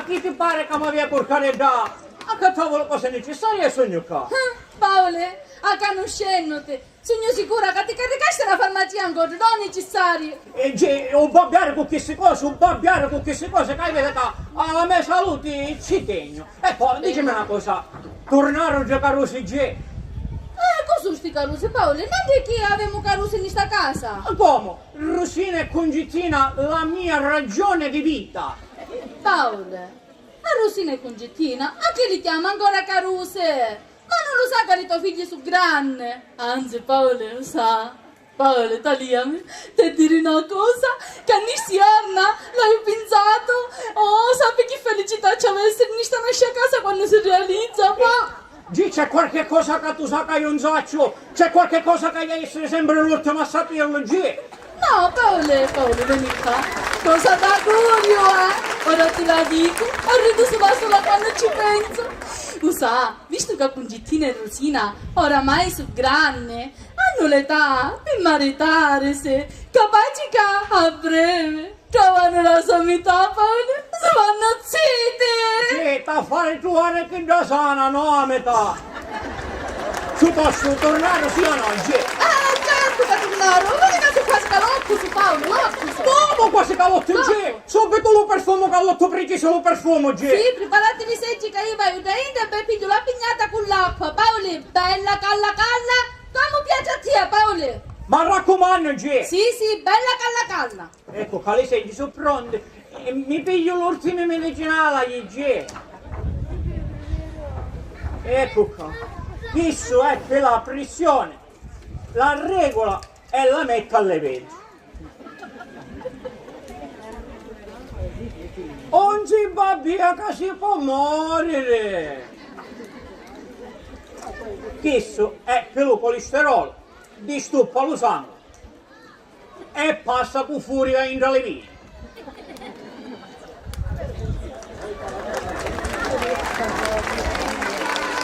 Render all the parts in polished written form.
chi ti pare che mi via porcare da? A che tavolo cose necessarie sogno qua? Paolo, a conoscendoti, sono sicura che ti caricaste la farmacia ancora, non necessario. E un babbiare con queste cose, che hai veduto alla mia salute ci tengo. E poi dicimi una cosa, tornare a giocare così G. Cosa sti caruse, Paolo? Non è che avevamo caruse in questa casa? Come? Rosina e Congettina, la mia ragione di vita. Paolo, a Rosina e Congettina, a chi li chiama ancora caruse? Ma non lo sa che i tuoi figli sono grandi? Anzi, Paolo lo sa. Paolo, tagliami, ti dire una cosa, che a Nistiarna l'hai pensato. Oh, sappi che felicità ci avesse in questa nostra casa quando si realizza, ma... G, c'è qualche cosa che tu sai che io non saccio? C'è qualche cosa che deve essere sempre l'ultima a saperlo, G? No, Paolo, vieni qua. Cosa d'augurio, Ora te la dico, arrivo solo quando ci penso. Lo sa, visto che Congettina e Rosina oramai sono grandi, hanno l'età per maritarsi, capaci che a breve trovano la sommità, Paolo, si vanno zitti. Sì, da fare tu che da sana, no a metà. Ci posso tornare sì o no, G? Certo che tornare, vedi che tu fai scalotto su Paolo, l'occhio. Come quasi calotto, G? Subito lo perfumo calotto, preciso lo perfumo, G. Sì, preparatevi seggi che io vai da India e piglio la pignata con l'acqua, Paolo, bella calla, come piace a te, Paolo? Ma raccomando, G. Sì, bella calla. Ecco, che le seggi sono pronte. E mi piglio l'ultima medicinale, G. Ecco qua. Questo è per la pressione. La regola è la metto alle 20. Non si va via che si può morire. Questo è per il colesterolo. Disturba lo sangue. E passa con furia in dalle vie.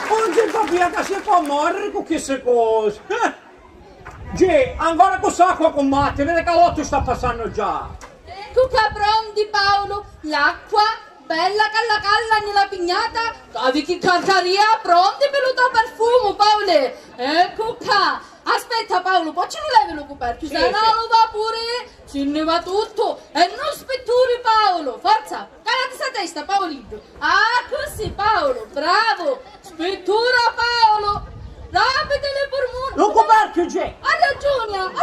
Non si va via che si può morire con queste cose. G, ancora con l'acqua con Matte, vede che l'otto sta passando già. Ecco qua pronti, Paolo, l'acqua, bella calla nella pignata, cavi che carcaria, pronti per il tuo perfumo, Paolo. Ecco qua. Aspetta, Paolo, poi ce lo levi lo coperto, se no lo va pure, se ne va tutto, e non spetturi, Paolo, forza, calati sta testa, Paolino. Ah, così, Paolo, bravo, spettura, Paolo. Rapide le pormone! Lo coperchio, G! Ha